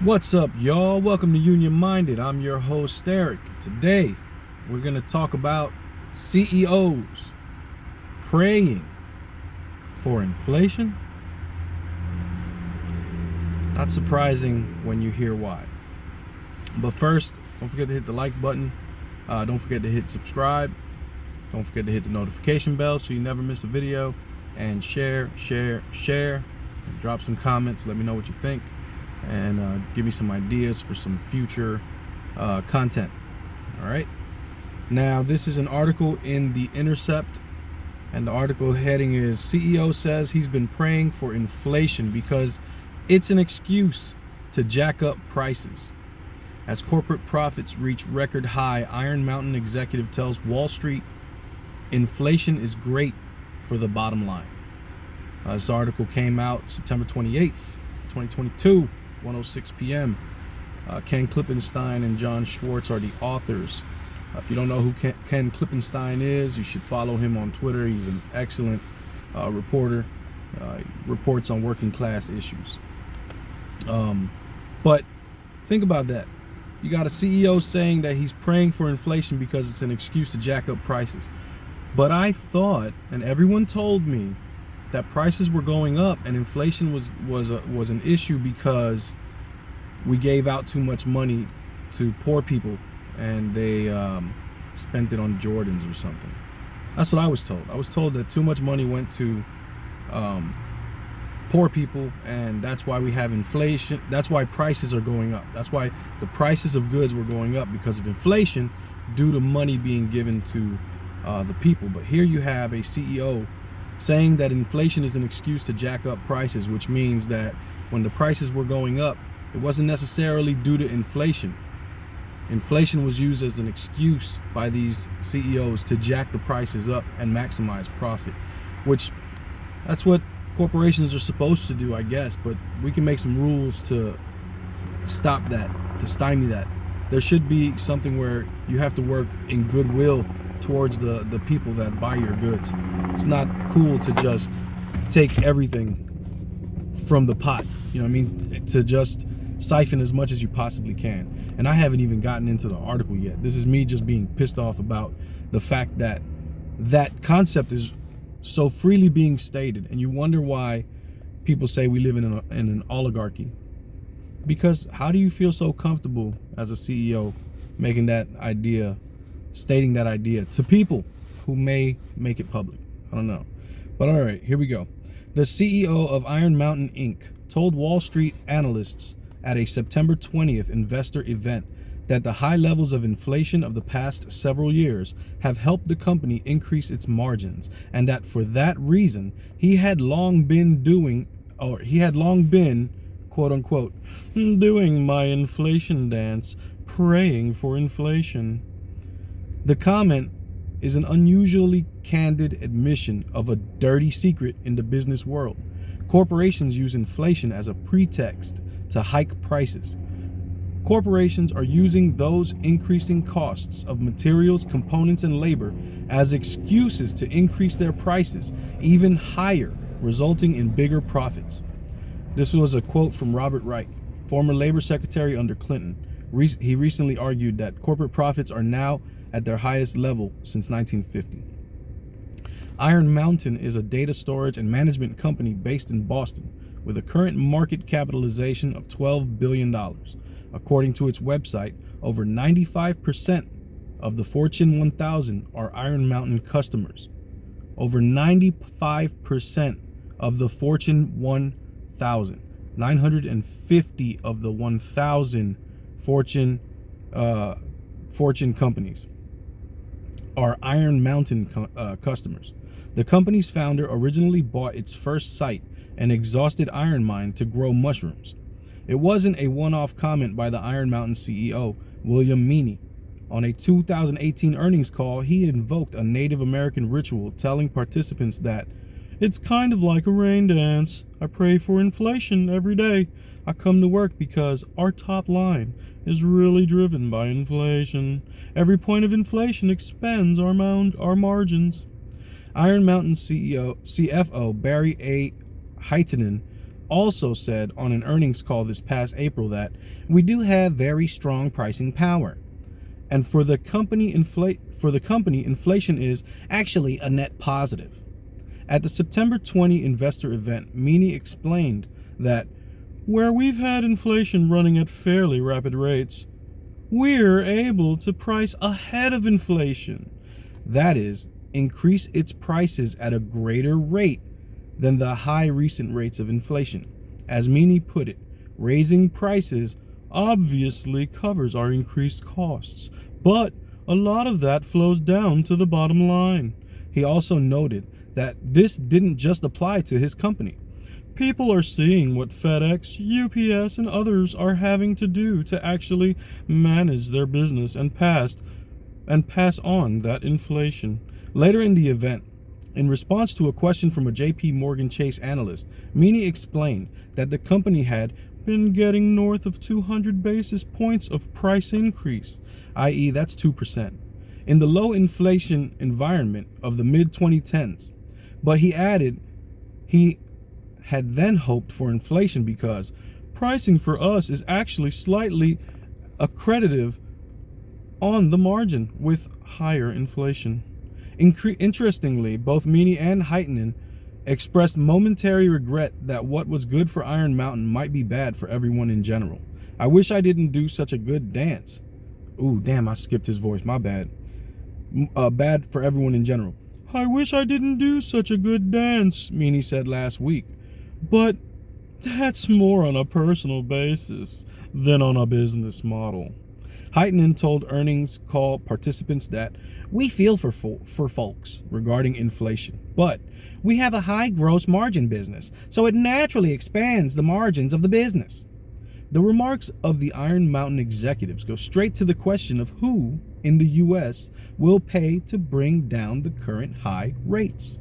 What's up, y'all? Welcome to Union Minded. I'm your host, Eric. Today, we're going to talk about CEOs praying for inflation. Not surprising when you hear why. But first, don't forget to hit the like button. Don't forget to hit subscribe. Don't forget to hit the notification bell so you never miss a video. And share. And drop some comments. Let me know what you think. And give me some ideas for some future content. All right. Now, this is an article in The Intercept, and the article heading is CEO says he's been praying for inflation because it's an excuse to jack up prices. As corporate profits reach record high, Iron Mountain executive tells Wall Street inflation is great for the bottom line. This article came out September 28th, 2022. 1:06 p.m. Ken Klippenstein and John Schwartz are the authors. If you don't know who Ken Klippenstein is, you should follow him on Twitter. He's an excellent reporter. He reports on working class issues. But think about that. You got a CEO saying that he's praying for inflation because it's an excuse to jack up prices. But I thought, and everyone told me, that prices were going up and inflation was an issue because we gave out too much money to poor people and they spent it on Jordans or something. That's what I was told. I was told that too much money went to poor people, and that's why we have inflation. That's why prices are going up. That's why the prices of goods were going up, because of inflation due to money being given to the people. But here you have a CEO saying that inflation is an excuse to jack up prices, which means that when the prices were going up, it wasn't necessarily due to inflation. Inflation was used as an excuse by these CEOs to jack the prices up and maximize profit, which that's what corporations are supposed to do, I guess. But we can make some rules to stop that, to stymie that. There should be something where you have to work in goodwill towards the people that buy your goods. It's not cool to just take everything from the pot, you know what I mean? To just siphon as much as you possibly can. And I haven't even gotten into the article yet. This is me just being pissed off about the fact that that concept is so freely being stated, and you wonder why people say we live in an oligarchy. Because how do you feel so comfortable as a CEO making that idea, stating that idea to people who may make it public? I don't know. But all right, here we go. The CEO of Iron Mountain Inc. told Wall Street analysts at a September 20th investor event that the high levels of inflation of the past several years have helped the company increase its margins, and that for that reason he had long been quote unquote doing my inflation dance, praying for inflation. The comment is an unusually candid admission of a dirty secret in the business world. Corporations use inflation as a pretext to hike prices. Corporations are using those increasing costs of materials, components, and labor as excuses to increase their prices even higher, resulting in bigger profits. This was a quote from Robert Reich, former labor secretary under Clinton. He recently argued that corporate profits are now at their highest level since 1950. Iron Mountain is a data storage and management company based in Boston with a current market capitalization of $12 billion. According to its website, over 95% of the Fortune 1000 are Iron Mountain customers. Over 95% of the Fortune 1000, 950 of the 1000 Fortune companies are Iron Mountain customers. The company's founder originally bought its first site, an exhausted iron mine, to grow mushrooms. It wasn't a one-off comment by the Iron Mountain CEO, William Meaney. On a 2018 earnings call, he invoked a Native American ritual, telling participants that it's kind of like a rain dance. I pray for inflation every day. I come to work because our top line is really driven by inflation. Every point of inflation expands our margins. Iron Mountain CFO Barry A. Heitinen also said on an earnings call this past April that we do have very strong pricing power. And for the company, inflation is actually a net positive. At the September 20 investor event, Meany explained that where we've had inflation running at fairly rapid rates, we're able to price ahead of inflation. That is, increase its prices at a greater rate than the high recent rates of inflation. As Meany put it, raising prices obviously covers our increased costs, but a lot of that flows down to the bottom line. He also noted that this didn't just apply to his company. People are seeing what FedEx, UPS, and others are having to do to actually manage their business and pass on that inflation. Later in the event, in response to a question from a JP Morgan Chase analyst, Meany explained that the company had been getting north of 200 basis points of price increase, i.e. that's 2%, in the low inflation environment of the mid-2010s. But he added he had then hoped for inflation because pricing for us is actually slightly accretive on the margin with higher inflation. Interestingly, both Meany and Heitinen expressed momentary regret that what was good for Iron Mountain might be bad for everyone in general. I wish I didn't do such a good dance. Ooh, damn, I skipped his voice, my bad. Bad for everyone in general. I wish I didn't do such a good dance, Meany said last week. But that's more on a personal basis than on a business model. Heitinen told earnings call participants that we feel for folks regarding inflation, but we have a high gross margin business, so it naturally expands the margins of the business. The remarks of the Iron Mountain executives go straight to the question of who in the U.S. will pay to bring down the current high rates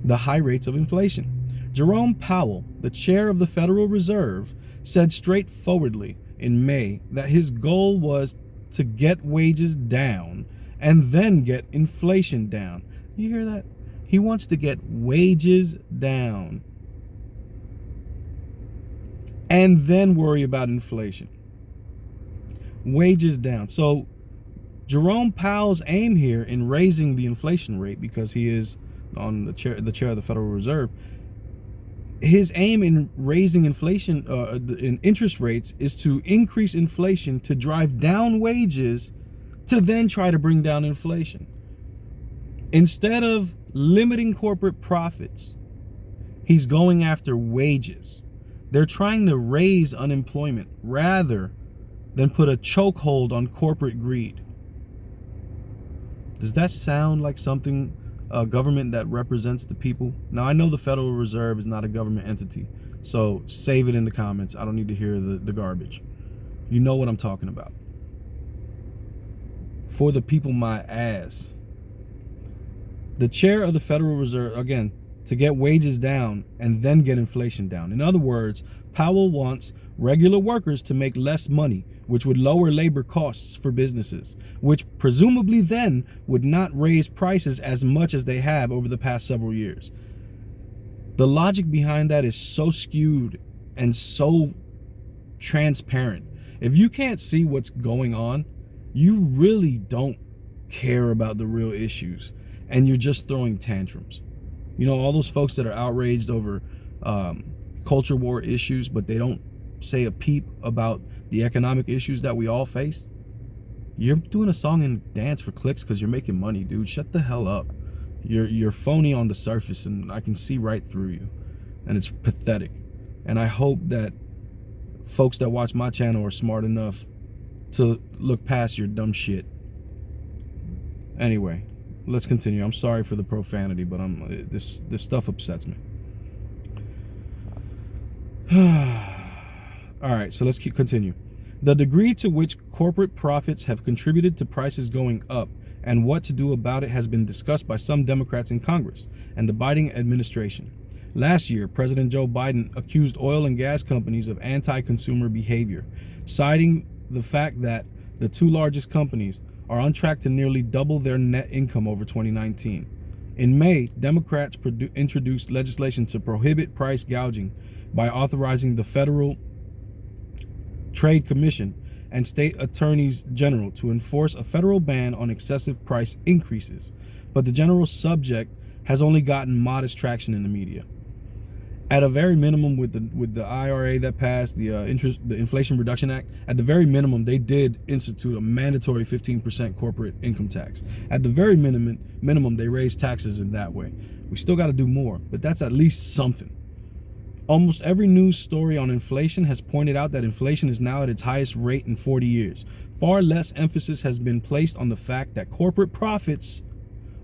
of inflation. Jerome Powell, the chair of the Federal Reserve, said straightforwardly in May that his goal was to get wages down and then get inflation down. You hear that? He wants to get wages down and then worry about inflation. Wages down. So Jerome Powell's aim here in raising the inflation rate, because he is on the chair of the Federal Reserve, his aim in raising inflation in interest rates is to increase inflation to drive down wages to then try to bring down inflation. Instead of limiting corporate profits, he's going after wages. They're trying to raise unemployment rather than put a chokehold on corporate greed. Does that sound like something a government that represents the people? Now, I know the Federal Reserve is not a government entity, so save it in the comments. I don't need to hear the garbage. You know what I'm talking about. For the people, my ass. The chair of the Federal Reserve, again, to get wages down and then get inflation down. In other words, Powell wants regular workers to make less money, which would lower labor costs for businesses, which presumably then would not raise prices as much as they have over the past several years. The logic behind that is so skewed and so transparent. If you can't see what's going on, you really don't care about the real issues and you're just throwing tantrums. You know, all those folks that are outraged over culture war issues, but they don't say a peep about the economic issues that we all face. You're doing a song and dance for clicks because you're making money, dude. Shut the hell up. You're phony on the surface, and I can see right through you, and it's pathetic. And I hope that folks that watch my channel are smart enough to look past your dumb shit. Anyway, let's continue. I'm sorry for the profanity, but this stuff upsets me. All right, so let's continue. The degree to which corporate profits have contributed to prices going up and what to do about it has been discussed by some Democrats in Congress and the Biden administration. Last year, President Joe Biden accused oil and gas companies of anti-consumer behavior, citing the fact that the two largest companies are on track to nearly double their net income over 2019. In May, Democrats introduced legislation to prohibit price gouging by authorizing the Federal Trade Commission and state attorneys general to enforce a federal ban on excessive price increases. But the general subject has only gotten modest traction in the media. At a very minimum, with the IRA that passed, the Inflation Reduction Act, at the very minimum, they did institute a mandatory 15% corporate income tax. At the very minimum, they raised taxes in that way. We still got to do more, but that's at least something. Almost every news story on inflation has pointed out that inflation is now at its highest rate in 40 years. Far less emphasis has been placed on the fact that corporate profits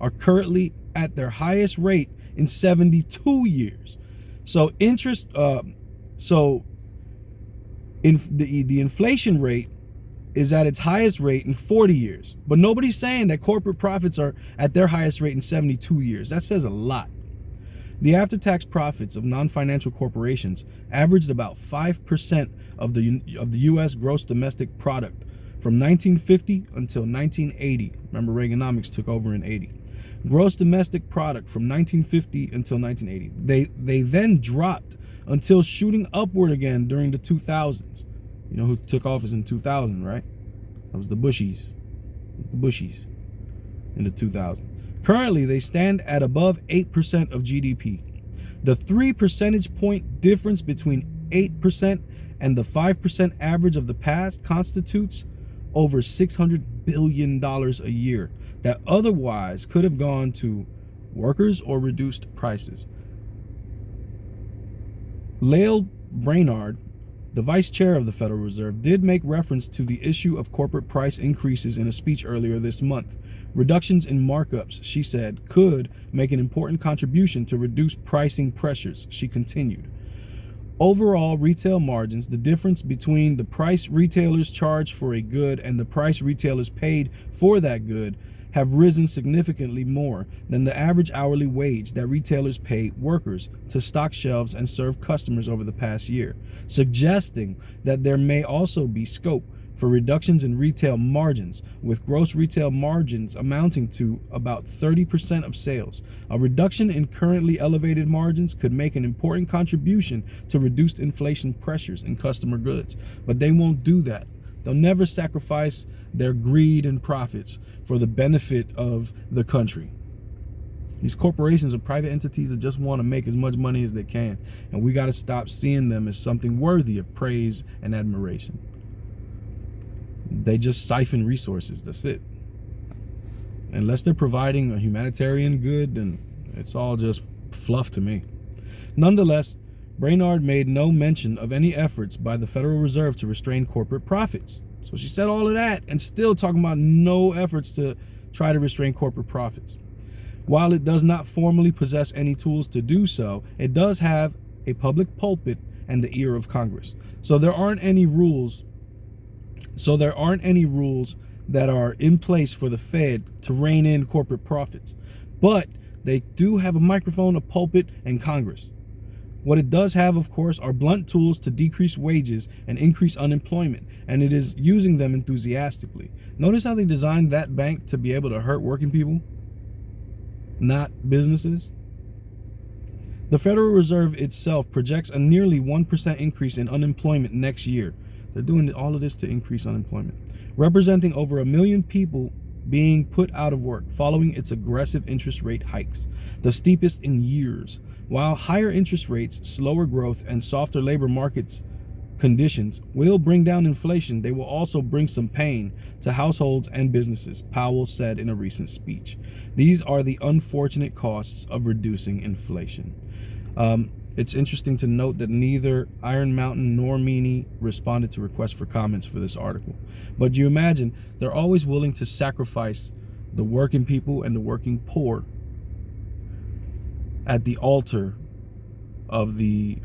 are currently at their highest rate in 72 years. So the inflation rate is at its highest rate in 40 years, but nobody's saying that corporate profits are at their highest rate in 72 years. That says a lot. The after-tax profits of non-financial corporations averaged about 5% of the U.S. gross domestic product from 1950 until 1980. Remember, Reaganomics took over in 80. Gross domestic product from 1950 until 1980. They then dropped until shooting upward again during the 2000s. You know who took office in 2000, right? That was the Bushies. The Bushies in the 2000s. Currently, they stand at above 8% of GDP. The 3 percentage point difference between 8% and the 5% average of the past constitutes over $600 billion a year that otherwise could have gone to workers or reduced prices. Lael Brainard, the vice chair of the Federal Reserve, did make reference to the issue of corporate price increases in a speech earlier this month. Reductions in markups, she said, could make an important contribution to reduce pricing pressures, she continued. Overall retail margins, the difference between the price retailers charge for a good and the price retailers paid for that good, have risen significantly more than the average hourly wage that retailers pay workers to stock shelves and serve customers over the past year, suggesting that there may also be scope for reductions in retail margins, with gross retail margins amounting to about 30% of sales. A reduction in currently elevated margins could make an important contribution to reduced inflation pressures in customer goods, but they won't do that. They'll never sacrifice their greed and profits for the benefit of the country. These corporations are private entities that just want to make as much money as they can, and we got to stop seeing them as something worthy of praise and admiration. They just siphon resources, that's it. Unless they're providing a humanitarian good, then it's all just fluff to me. Nonetheless, Brainard made no mention of any efforts by the Federal Reserve to restrain corporate profits. So she said all of that and still talking about no efforts to try to restrain corporate profits. While it does not formally possess any tools to do so, it does have a public pulpit and the ear of Congress. So there aren't any rules that are in place for the Fed to rein in corporate profits. But they do have a microphone, a pulpit, and Congress. What it does have, of course, are blunt tools to decrease wages and increase unemployment, and it is using them enthusiastically. Notice how they designed that bank to be able to hurt working people, not businesses. The Federal Reserve itself projects a nearly 1% increase in unemployment next year. They're doing all of this to increase unemployment, representing over 1 million people being put out of work following its aggressive interest rate hikes, the steepest in years. While higher interest rates, slower growth, and softer labor markets conditions will bring down inflation, they will also bring some pain to households and businesses, Powell said in a recent speech. These are the unfortunate costs of reducing inflation. It's interesting to note that neither Iron Mountain nor Meany responded to requests for comments for this article. But you imagine, they're always willing to sacrifice the working people and the working poor at the altar of the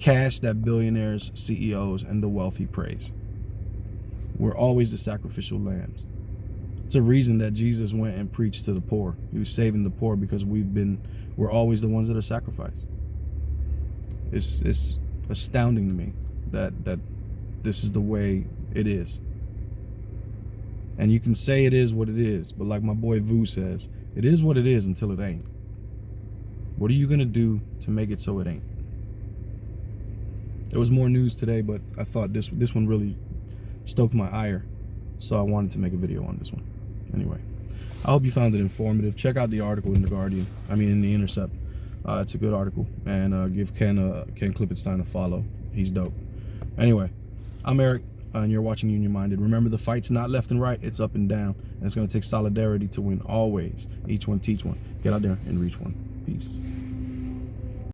cash that billionaires, CEOs, and the wealthy praise. We're always the sacrificial lambs. It's a reason that Jesus went and preached to the poor. He was saving the poor because we're always the ones that are sacrificed. It's astounding to me that this is the way it is. And you can say it is what it is, but like my boy Vu says, it is what it is until it ain't. What are you gonna do to make it so it ain't? There was more news today, but I thought this one really stoked my ire, so I wanted to make a video on this one. Anyway, I hope you found it informative. Check out the article in the Guardian. I mean, in the Intercept. It's a good article, and give Ken Klippenstein a follow. He's dope. Anyway, I'm Eric, and you're watching Union Minded. Remember, the fight's not left and right; it's up and down, and it's going to take solidarity to win always. Each one teach one. Get out there and reach one. Peace.